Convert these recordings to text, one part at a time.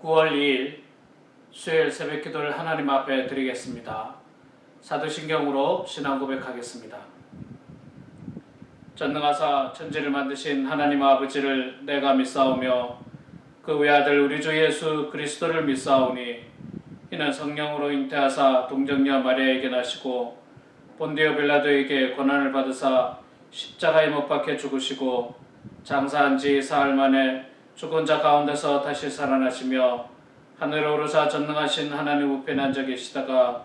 9월 2일 수요일 새벽 기도를 하나님 앞에 드리겠습니다. 사도신경으로 신앙 고백하겠습니다. 전능하사 천지를 만드신 하나님 아버지를 내가 믿사오며 그 외아들 우리 주 예수 그리스도를 믿사오니 이는 성령으로 잉태하사 동정녀 마리아에게 나시고 본디오 빌라도에게 고난을 받으사 십자가에 못 박혀 죽으시고 장사한 지 사흘 만에 죽은 자 가운데서 다시 살아나시며 하늘에 오르사 전능하신 하나님 우편에 앉아 계시다가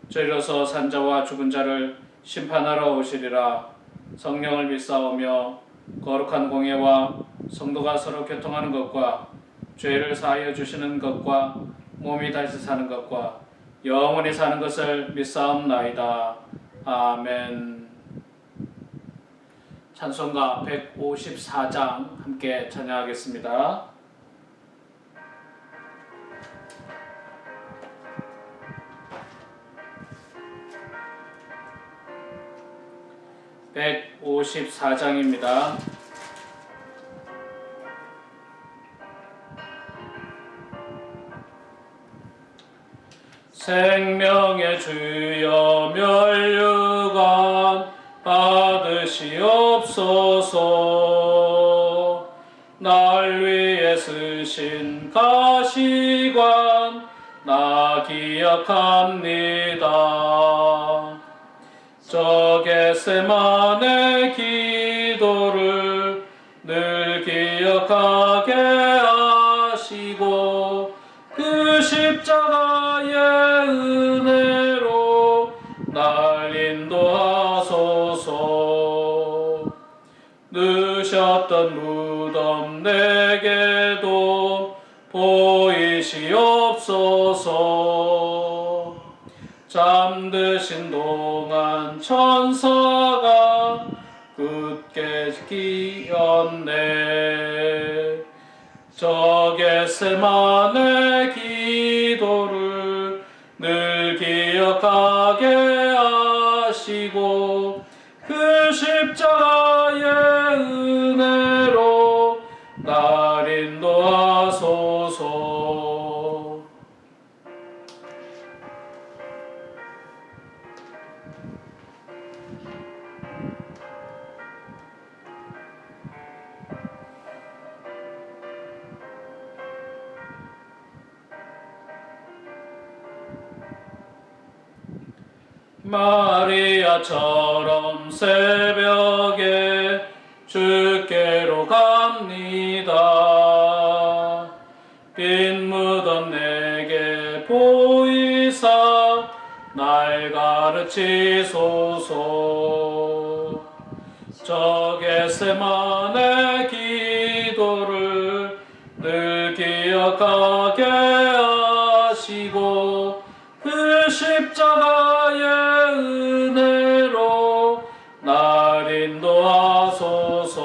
저희로서 산자와 죽은 자를 심판하러 오시리라. 성령을 믿사오며 거룩한 공예와 성도가 서로 교통하는 것과 죄를 사하여 주시는 것과 몸이 다시 사는 것과 영원히 사는 것을 믿사옵나이다. 아멘. 찬송가 154장 함께 찬양하겠습니다. (154장입니다) 생명의 주여 멸류관 받으시옵소서. 날 위해 쓰신 가시관 나 기억합니다. 저 겟세마네 기도를 늘 기억하게 하시고 그 십자가의 은혜로 날 인도하소서. 누셨던 무덤 내게도 보이시옵소서. 잠드신 동안 천사가 굳게 끼었네. 저 겟세마네 기도를 늘 기억하게 하시고 그 십자가의 은혜로 날 인도하소서. 마리아처럼 새벽에 주께로 갑니다. 빈 무덤 내게 보이사 날 가르치소서. 저 겟세마네 기도를 늘 기억하게 하시고 그 십자가의 은혜로 날 인도하소서.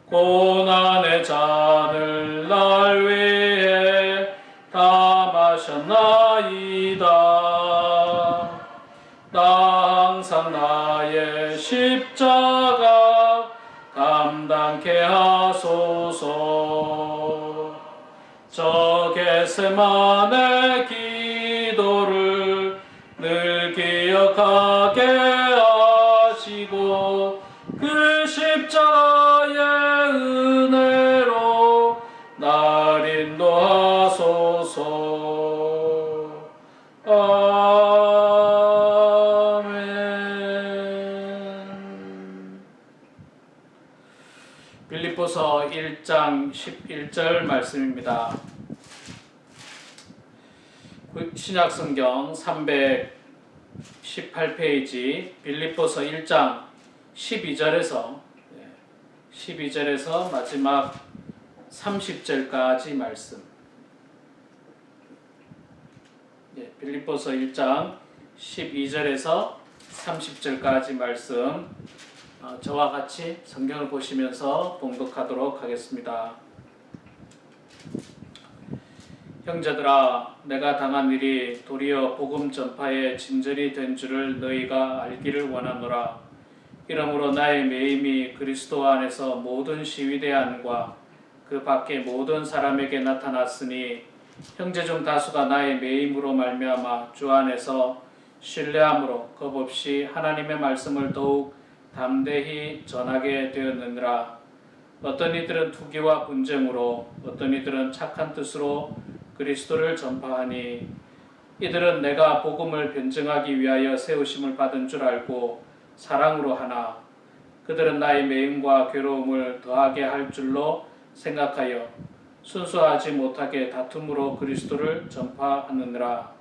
고난의 잔을 날 위해 다 마셨나이다. 나 항상 나의 십자가 감당케 하소서. 저 겟세마네 기도를 늘 기억하게 하시고 그 십자가의 은혜로 날 인도하소서. 아멘. 빌립보서 1장 11절 말씀입니다. 신약성경 318페이지 빌립보서 1장 12절에서 마지막 30절까지 말씀. 빌립보서 1장 12절에서 30절까지 말씀, 저와 같이 성경을 보시면서 봉독하도록 하겠습니다. 형제들아, 내가 당한 일이 도리어 복음 전파의 진절이 된 줄을 너희가 알기를 원하노라. 이러므로 나의 매임이 그리스도 안에서 모든 시위대안과 그 밖에 모든 사람에게 나타났으니 형제 중 다수가 나의 매임으로 말미암아 주 안에서 신뢰함으로 겁없이 하나님의 말씀을 더욱 담대히 전하게 되었느니라. 어떤 이들은 투기와 분쟁으로 어떤 이들은 착한 뜻으로 그리스도를 전파하니 이들은 내가 복음을 변증하기 위하여 세우심을 받은 줄 알고 사랑으로 하나 그들은 나의 매임과 괴로움을 더하게 할 줄로 생각하여 순수하지 못하게 다툼으로 그리스도를 전파하느니라.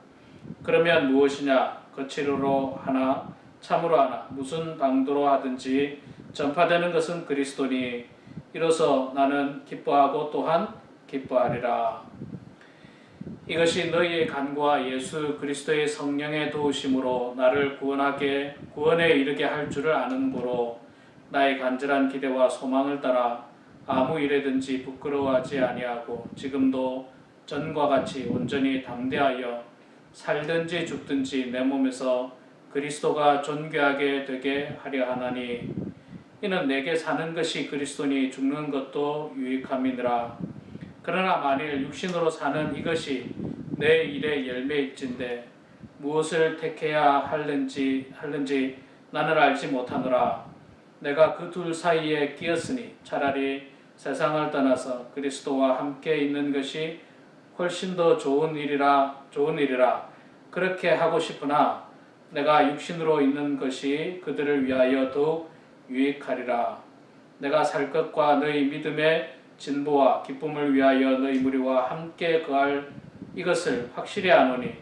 그러면 무엇이냐? 거칠어로 하나 참으로 하나 무슨 방도로 하든지 전파되는 것은 그리스도니 이로써 나는 기뻐하고 또한 기뻐하리라. 이것이 너희의 간구와 예수 그리스도의 성령의 도우심으로 나를 구원에 이르게 할 줄을 아는 고로 나의 간절한 기대와 소망을 따라 아무 일에든지 부끄러워하지 아니하고 지금도 전과 같이 온전히 담대하여 살든지 죽든지 내 몸에서 그리스도가 존귀하게 되게 하려 하나니 이는 내게 사는 것이 그리스도니 죽는 것도 유익함이니라. 그러나 만일 육신으로 사는 이것이 내 일의 열매일진데 무엇을 택해야 할는지 나는 알지 못하노라. 내가 그 둘 사이에 끼었으니 차라리 세상을 떠나서 그리스도와 함께 있는 것이 훨씬 더 좋은 일이라 그렇게 하고 싶으나 내가 육신으로 있는 것이 그들을 위하여 더욱 유익하리라. 내가 살 것과 너희 믿음의 진보와 기쁨을 위하여 너희 무리와 함께 거할 이것을 확실히 아노니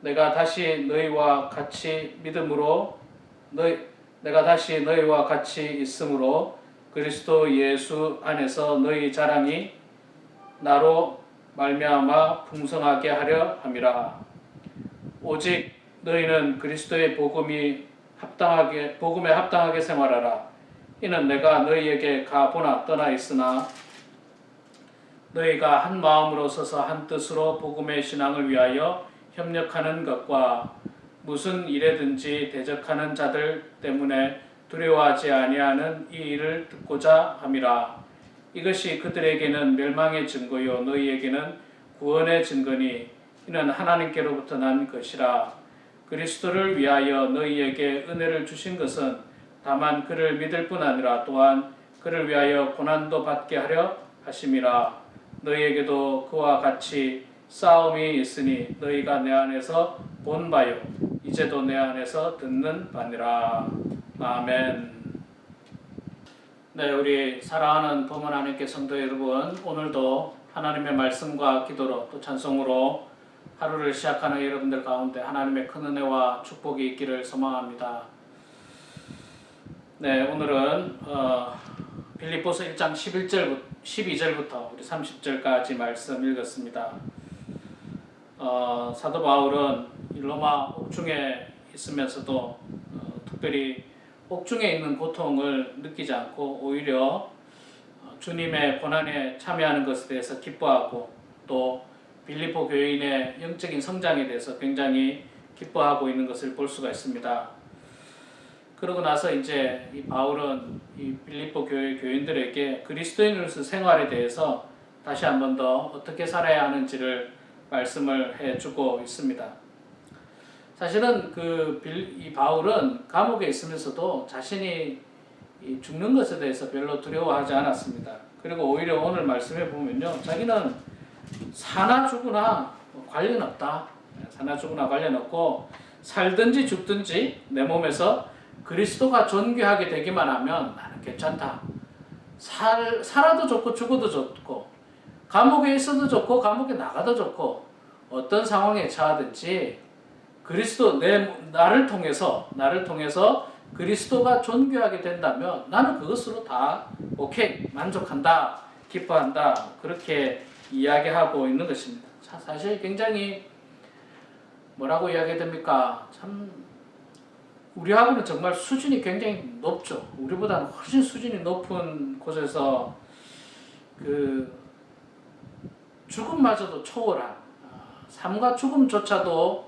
내가 다시 너희와 같이 있으므로 그리스도 예수 안에서 너희 자랑이 나로 말미암아 풍성하게 하려 함이라. 오직 너희는 그리스도의 복음에 합당하게 생활하라. 이는 내가 너희에게 가보나 떠나 있으나 너희가 한 마음으로 서서 한 뜻으로 복음의 신앙을 위하여 협력하는 것과 무슨 일에든지 대적하는 자들 때문에 두려워하지 아니하는 이 일을 듣고자 함이라. 이것이 그들에게는 멸망의 증거요 너희에게는 구원의 증거니 이는 하나님께로부터 난 것이라. 그리스도를 위하여 너희에게 은혜를 주신 것은 다만 그를 믿을 뿐 아니라 또한 그를 위하여 고난도 받게 하려 하심이라. 너희에게도 그와 같이 싸움이 있으니 너희가 내 안에서 본 바요 이제도 내 안에서 듣는 바니라. 아멘. 네, 우리 사랑하는 범은 하나님께 성도 여러분, 오늘도 하나님의 말씀과 기도로 또 찬송으로 하루를 시작하는 여러분들 가운데 하나님의 큰 은혜와 축복이 있기를 소망합니다. 네, 오늘은 빌립보서 1장 12절부터 우리 30절까지 말씀 읽었습니다. 사도 바울은 로마 옥중에 있으면서도 특별히 옥중에 있는 고통을 느끼지 않고 오히려 주님의 고난에 참여하는 것에 대해서 기뻐하고 또 빌립보 교인의 영적인 성장에 대해서 굉장히 기뻐하고 있는 것을 볼 수가 있습니다. 그러고 나서 이제 이 바울은 이 빌립보 교회 교인들에게 그리스도인으로서 생활에 대해서 다시 한 번 더 어떻게 살아야 하는지를 말씀을 해주고 있습니다. 사실은 이 바울은 감옥에 있으면서도 자신이 죽는 것에 대해서 별로 두려워하지 않았습니다. 그리고 오히려 오늘 말씀해 보면요, 자기는 사나 죽으나 관련 없다. 사나 죽으나 관련 없고 살든지 죽든지 내 몸에서 그리스도가 존귀하게 되기만 하면 나는 괜찮다. 살아도 좋고 죽어도 좋고 감옥에 있어도 좋고 감옥에 나가도 좋고 어떤 상황에 처하든지 그리스도 나를 통해서 그리스도가 존귀하게 된다면 나는 그것으로 다 오케이 만족한다 기뻐한다 그렇게 이야기하고 있는 것입니다. 사실 굉장히 뭐라고 이야기해야 됩니까? 참 우리하고는 정말 수준이 굉장히 높죠. 우리보다는 훨씬 수준이 높은 곳에서 죽음마저도 초월한 삶과 죽음조차도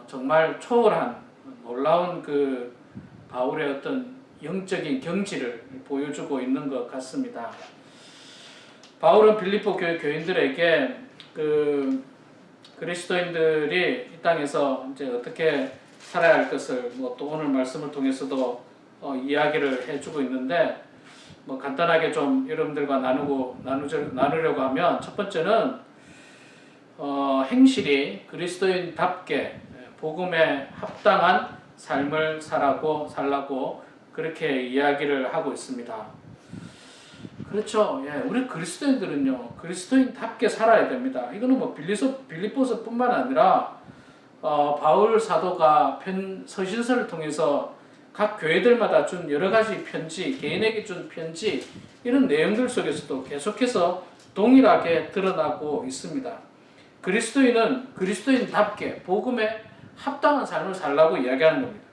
정말 초월한 놀라운 그 바울의 어떤 영적인 경지를 보여주고 있는 것 같습니다. 바울은 빌립보 교회 교인들에게 그 그리스도인들이 이 땅에서 이제 어떻게 살아야 할 것을 또 오늘 말씀을 통해서도 이야기를 해주고 있는데 간단하게 좀 여러분들과 나누려고 하면 첫 번째는 행실이 그리스도인답게 복음에 합당한 삶을 살라고 그렇게 이야기를 하고 있습니다. 그렇죠. 예, 우리 그리스도인들은요, 그리스도인답게 살아야 됩니다. 이거는 빌립보서뿐만 아니라 바울 사도가 서신서를 통해서 각 교회들마다 준 여러 가지 편지, 개인에게 준 편지, 이런 내용들 속에서도 계속해서 동일하게 드러나고 있습니다. 그리스도인은 그리스도인답게 복음에 합당한 삶을 살라고 이야기하는 겁니다.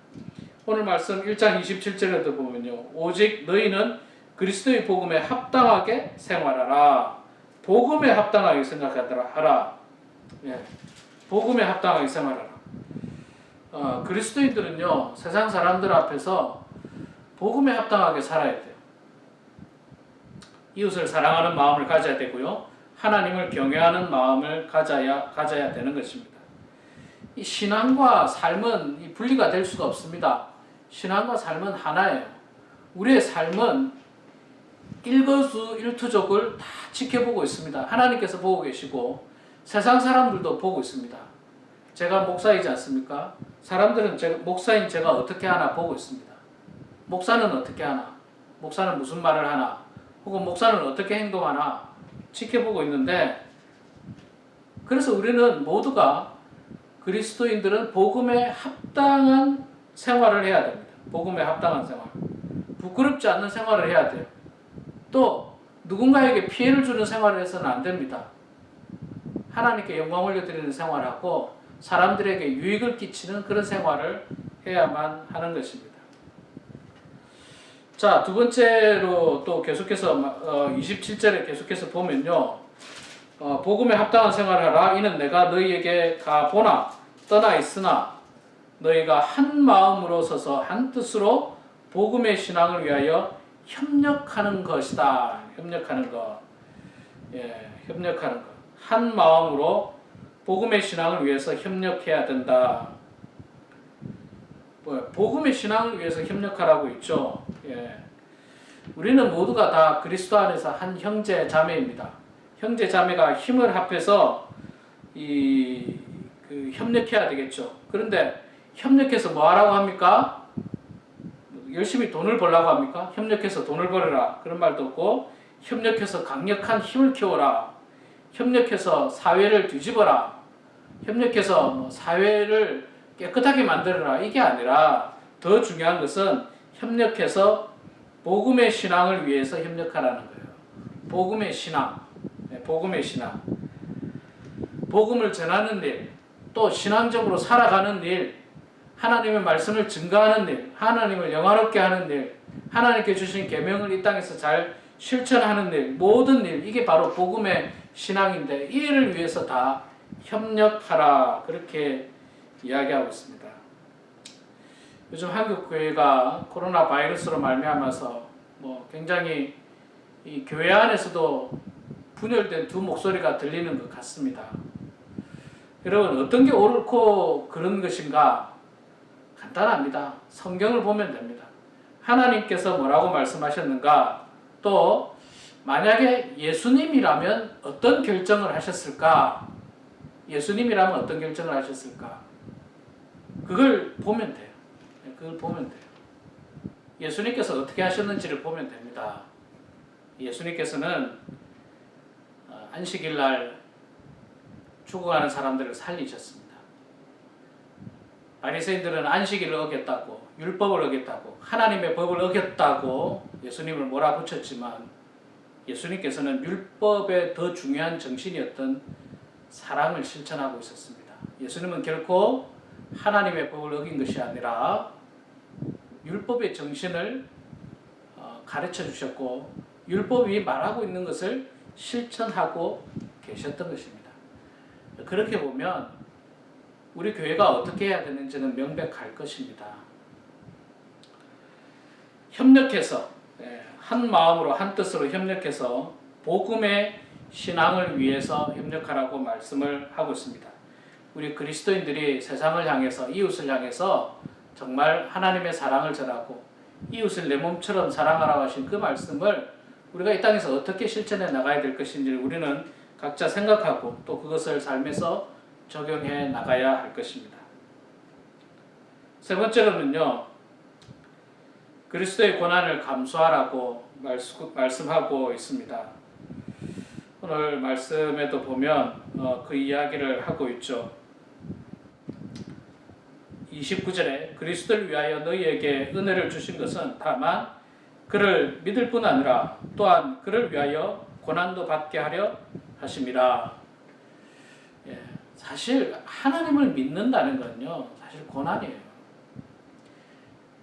오늘 말씀 1장 27절에도 보면요, 오직 너희는 그리스도의 복음에 합당하게 생활하라. 복음에 합당하게 생각하라. 예, 복음에 합당하게 생활하라. 그리스도인들은요, 세상 사람들 앞에서 복음에 합당하게 살아야 돼요. 이웃을 사랑하는 마음을 가져야 되고요, 하나님을 경외하는 마음을 가져야 되는 것입니다. 이 신앙과 삶은 분리가 될 수가 없습니다. 신앙과 삶은 하나예요. 우리의 삶은 일거수일투족을 다 지켜보고 있습니다. 하나님께서 보고 계시고 세상 사람들도 보고 있습니다. 제가 목사이지 않습니까? 사람들은 목사인 제가 어떻게 하나 보고 있습니다. 목사는 어떻게 하나? 목사는 무슨 말을 하나? 혹은 목사는 어떻게 행동하나? 지켜보고 있는데, 그래서 우리는 모두가, 그리스도인들은 복음에 합당한 생활을 해야 됩니다. 복음에 합당한 생활. 부끄럽지 않는 생활을 해야 돼요. 또 누군가에게 피해를 주는 생활을 해서는 안 됩니다. 하나님께 영광 올려드리는 생활하고 사람들에게 유익을 끼치는 그런 생활을 해야만 하는 것입니다. 자, 두 번째로 또 계속해서 27절에 계속해서 보면요, 복음에 합당한 생활을 하라. 이는 내가 너희에게 가보나 떠나 있으나 너희가 한 마음으로 서서 한 뜻으로 복음의 신앙을 위하여 협력하는 것이다. 협력하는 것. 예, 협력하는 것. 한 마음으로 복음의 신앙을 위해서 협력해야 된다. 복음의 신앙을 위해서 협력하라고 있죠. 예. 우리는 모두가 다 그리스도 안에서 한 형제 자매입니다. 형제 자매가 힘을 합해서 협력해야 되겠죠. 그런데 협력해서 뭐 하라고 합니까? 열심히 돈을 벌라고 합니까? 협력해서 돈을 벌어라. 그런 말도 없고, 협력해서 강력한 힘을 키워라. 협력해서 사회를 뒤집어라. 협력해서 사회를 깨끗하게 만들어라. 이게 아니라 더 중요한 것은 협력해서 복음의 신앙을 위해서 협력하라는 거예요. 복음의 신앙. 복음의 신앙. 복음을 전하는 일, 또 신앙적으로 살아가는 일, 하나님의 말씀을 증거하는 일, 하나님을 영화롭게 하는 일, 하나님께 주신 계명을 이 땅에서 잘 실천하는 일, 모든 일, 이게 바로 복음의 신앙인데, 이 일을 위해서 다 협력하라, 그렇게 이야기하고 있습니다. 요즘 한국 교회가 코로나 바이러스로 말미암아서 굉장히 이 교회 안에서도 분열된 두 목소리가 들리는 것 같습니다. 여러분, 어떤 게 옳고 그런 것인가? 간단합니다. 성경을 보면 됩니다. 하나님께서 뭐라고 말씀하셨는가? 또 만약에 예수님이라면 어떤 결정을 하셨을까? 예수님이라면 어떤 결정을 하셨을까? 그걸 보면 돼요. 그걸 보면 돼요. 예수님께서 어떻게 하셨는지를 보면 됩니다. 예수님께서는 안식일 날 죽어가는 사람들을 살리셨습니다. 바리새인들은 안식일을 어겼다고, 율법을 어겼다고, 하나님의 법을 어겼다고 예수님을 몰아붙였지만, 예수님께서는 율법의 더 중요한 정신이었던 사랑을 실천하고 있었습니다. 예수님은 결코 하나님의 법을 어긴 것이 아니라 율법의 정신을 가르쳐 주셨고, 율법이 말하고 있는 것을 실천하고 계셨던 것입니다. 그렇게 보면 우리 교회가 어떻게 해야 되는지는 명백할 것입니다. 협력해서 한 마음으로 한 뜻으로 협력해서 복음의 신앙을 위해서 협력하라고 말씀을 하고 있습니다. 우리 그리스도인들이 세상을 향해서 이웃을 향해서 정말 하나님의 사랑을 전하고 이웃을 내 몸처럼 사랑하라고 하신 그 말씀을 우리가 이 땅에서 어떻게 실천해 나가야 될 것인지를 우리는 각자 생각하고 또 그것을 삶에서 적용해 나가야 할 것입니다. 세 번째로는요, 그리스도의 고난을 감수하라고 말씀하고 있습니다. 오늘 말씀에도 보면 그 이야기를 하고 있죠. 29절에 그리스도를 위하여 너희에게 은혜를 주신 것은 다만 그를 믿을 뿐 아니라 또한 그를 위하여 고난도 받게 하려 하심이라. 사실 하나님을 믿는다는 건요, 사실 고난이에요.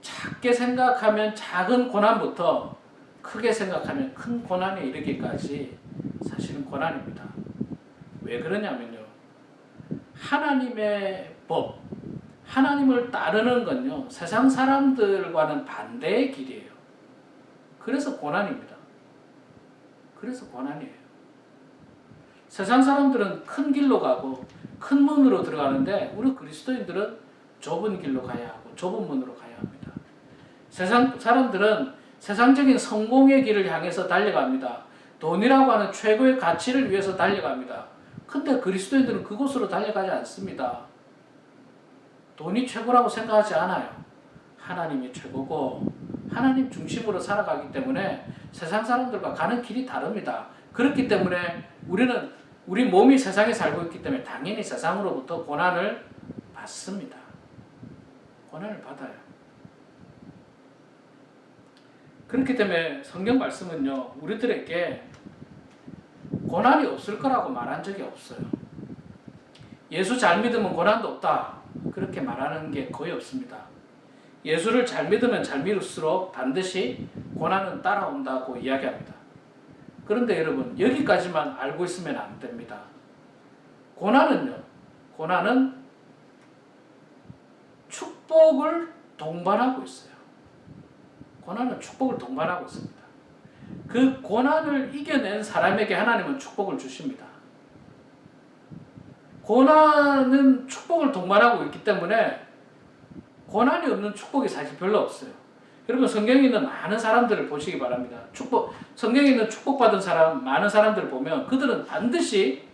작게 생각하면 작은 고난부터 크게 생각하면 큰 고난에 이르기까지 사실은 고난입니다. 왜 그러냐면요, 하나님의 법, 하나님을 따르는 건요, 세상 사람들과는 반대의 길이에요. 그래서 고난입니다. 그래서 고난이에요. 세상 사람들은 큰 길로 가고 큰 문으로 들어가는데 우리 그리스도인들은 좁은 길로 가야 하고 좁은 문으로 가야 합니다. 세상 사람들은 세상적인 성공의 길을 향해서 달려갑니다. 돈이라고 하는 최고의 가치를 위해서 달려갑니다. 근데 그리스도인들은 그곳으로 달려가지 않습니다. 돈이 최고라고 생각하지 않아요. 하나님이 최고고 하나님 중심으로 살아가기 때문에 세상 사람들과 가는 길이 다릅니다. 그렇기 때문에 우리 몸이 세상에 살고 있기 때문에 당연히 세상으로부터 고난을 받습니다. 고난을 받아요. 그렇기 때문에 성경 말씀은요, 우리들에게 고난이 없을 거라고 말한 적이 없어요. 예수 잘 믿으면 고난도 없다, 그렇게 말하는 게 거의 없습니다. 예수를 잘 믿으면 잘 믿을수록 반드시 고난은 따라온다고 이야기합니다. 그런데 여러분, 여기까지만 알고 있으면 안 됩니다. 고난은 축복을 동반하고 있어요. 고난은 축복을 동반하고 있습니다. 그 고난을 이겨낸 사람에게 하나님은 축복을 주십니다. 고난은 축복을 동반하고 있기 때문에 고난이 없는 축복이 사실 별로 없어요. 여러분, 성경에 있는 많은 사람들을 보시기 바랍니다. 성경에 있는 축복받은 사람, 많은 사람들을 보면 그들은 반드시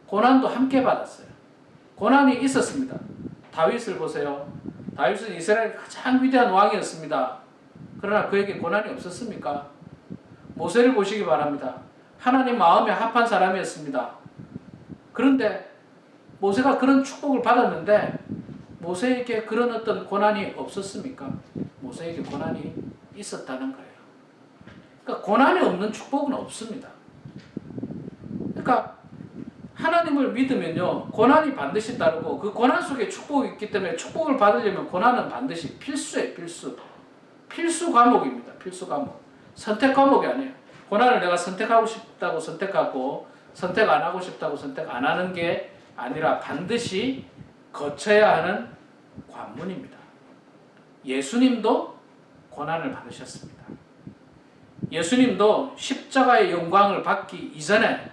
고난도 함께 받았어요. 고난이 있었습니다. 다윗을 보세요. 다윗은 이스라엘 가장 위대한 왕이었습니다. 그러나 그에게 고난이 없었습니까? 모세를 보시기 바랍니다. 하나님 마음에 합한 사람이었습니다. 그런데 모세가 그런 축복을 받았는데 모세에게 그런 어떤 고난이 없었습니까? 모세에게 고난이 있었다는 거예요. 그러니까 고난이 없는 축복은 없습니다. 그러니까 하나님을 믿으면요, 고난이 반드시 따르고 그 고난 속에 축복이 있기 때문에 축복을 받으려면 고난은 반드시 필수예요. 필수 과목입니다. 필수 과목. 선택 과목이 아니에요. 고난을 내가 선택하고 싶다고 선택하고 선택 안 하고 싶다고 선택 안 하는 게 아니라 반드시 거쳐야 하는 관문입니다. 예수님도 고난을 받으셨습니다. 예수님도 십자가의 영광을 받기 이전에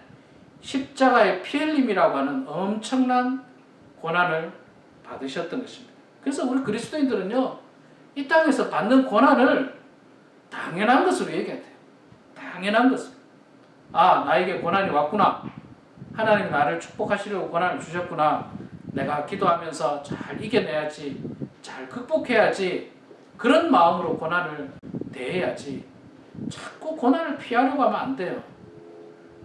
십자가의 피 흘림이라고 하는 엄청난 고난을 받으셨던 것입니다. 그래서 우리 그리스도인들은요, 이 땅에서 받는 고난을 당연한 것으로 얘기해야 돼요. 당연한 것으로. 아, 나에게 고난이 왔구나. 하나님 나를 축복하시려고 고난을 주셨구나. 내가 기도하면서 잘 이겨내야지, 잘 극복해야지, 그런 마음으로 고난을 대해야지. 자꾸 고난을 피하려고 하면 안 돼요.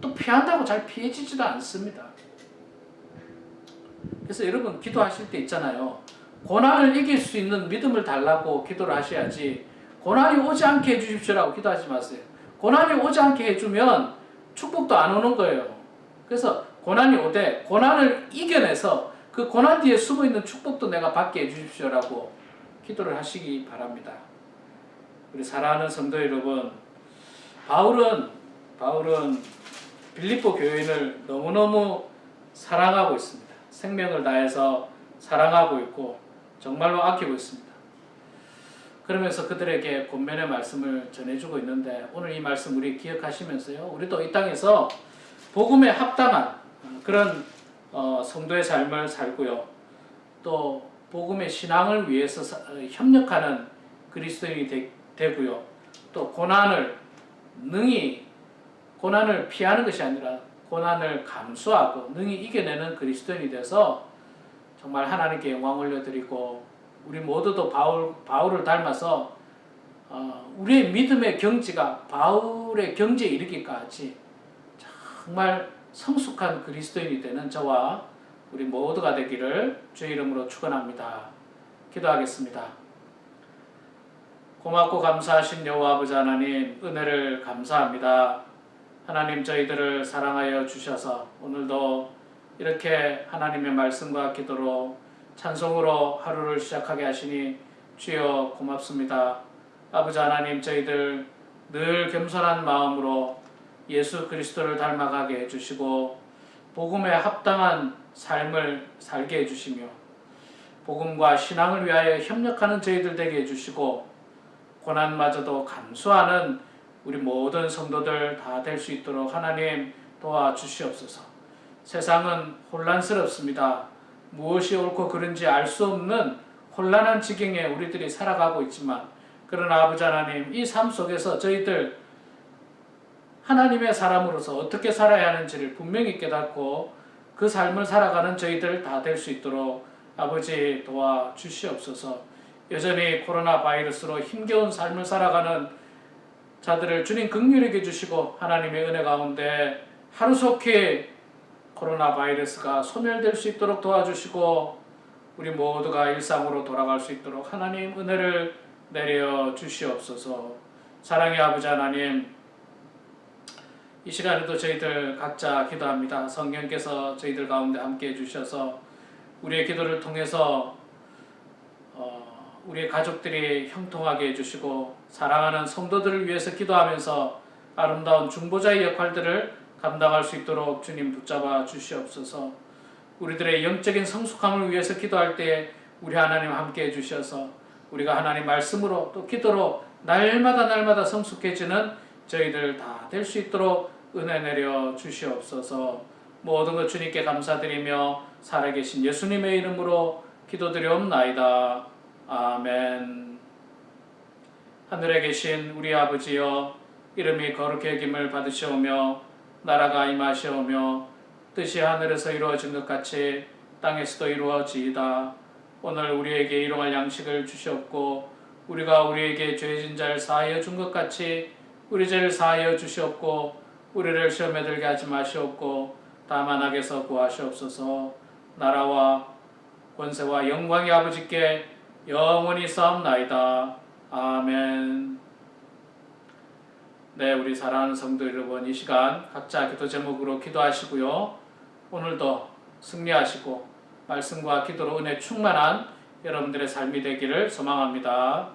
또 피한다고 잘 피해지지도 않습니다. 그래서 여러분, 기도하실 때 있잖아요. 고난을 이길 수 있는 믿음을 달라고 기도를 하셔야지, 고난이 오지 않게 해주십시오라고 기도하지 마세요. 고난이 오지 않게 해주면 축복도 안 오는 거예요. 그래서 고난이 오되 고난을 이겨내서 그 고난 뒤에 숨어있는 축복도 내가 받게 해주십시오라고 기도를 하시기 바랍니다. 우리 사랑하는 성도 여러분, 바울은 빌립보 교인을 너무너무 사랑하고 있습니다. 생명을 다해서 사랑하고 있고 정말로 아끼고 있습니다. 그러면서 그들에게 권면의 말씀을 전해주고 있는데 오늘 이 말씀 우리 기억하시면서요. 우리도 이 땅에서 복음에 합당한 그런 성도의 삶을 살고요. 또 복음의 신앙을 위해서 협력하는 그리스도인이 되고요. 또 고난을 피하는 것이 아니라 고난을 감수하고 능히 이겨내는 그리스도인이 돼서 정말 하나님께 영광 올려드리고 우리 모두도 바울을 닮아서 우리의 믿음의 경지가 바울의 경지에 이르기까지 정말 성숙한 그리스도인이 되는 저와 우리 모두가 되기를 주의 이름으로 축원합니다. 기도하겠습니다. 고맙고 감사하신 여호와 아버지 하나님, 은혜를 감사합니다. 하나님, 저희들을 사랑하여 주셔서 오늘도 이렇게 하나님의 말씀과 기도로 찬송으로 하루를 시작하게 하시니 주여 고맙습니다. 아버지 하나님, 저희들 늘 겸손한 마음으로 예수 그리스도를 닮아가게 해주시고 복음에 합당한 삶을 살게 해주시며 복음과 신앙을 위하여 협력하는 저희들 되게 해주시고 고난마저도 감수하는 우리 모든 성도들 다 될 수 있도록 하나님 도와주시옵소서. 세상은 혼란스럽습니다. 무엇이 옳고 그른지 알 수 없는 혼란한 지경에 우리들이 살아가고 있지만 그러나 아버지 하나님, 이 삶 속에서 저희들 하나님의 사람으로서 어떻게 살아야 하는지를 분명히 깨닫고 그 삶을 살아가는 저희들 다 될 수 있도록 아버지 도와주시옵소서. 여전히 코로나 바이러스로 힘겨운 삶을 살아가는 자들을 주님 긍휼히 여겨주시고 하나님의 은혜 가운데 하루속히 코로나 바이러스가 소멸될 수 있도록 도와주시고 우리 모두가 일상으로 돌아갈 수 있도록 하나님 은혜를 내려 주시옵소서. 사랑의 아버지 하나님, 이 시간에도 저희들 각자 기도합니다. 성령께서 저희들 가운데 함께 해주셔서 우리의 기도를 통해서 우리의 가족들이 형통하게 해주시고 사랑하는 성도들을 위해서 기도하면서 아름다운 중보자의 역할들을 감당할 수 있도록 주님 붙잡아 주시옵소서. 우리들의 영적인 성숙함을 위해서 기도할 때 우리 하나님 함께 해주셔서 우리가 하나님 말씀으로 또 기도로 날마다 성숙해지는 저희들 다 될 수 있도록 은혜 내려 주시옵소서. 모든 것 주님께 감사드리며 살아계신 예수님의 이름으로 기도드리옵나이다. 아멘. 하늘에 계신 우리 아버지여, 이름이 거룩히 여김을 받으시오며 나라가 임하시오며 뜻이 하늘에서 이루어진 것 같이 땅에서도 이루어지이다. 오늘 우리에게 일용할 양식을 주시옵고 우리가 우리에게 죄진 자를 사하여 준 것 같이 우리 죄를 사하여 주시옵고 우리를 시험에 들게 하지 마시옵고 다만 악에서 구하시옵소서. 나라와 권세와 영광이 아버지께 영원히 쌓옵나이다. 아멘. 네, 우리 사랑하는 성도 여러분, 이 시간 각자 기도 제목으로 기도하시고요. 오늘도 승리하시고 말씀과 기도로 은혜 충만한 여러분들의 삶이 되기를 소망합니다.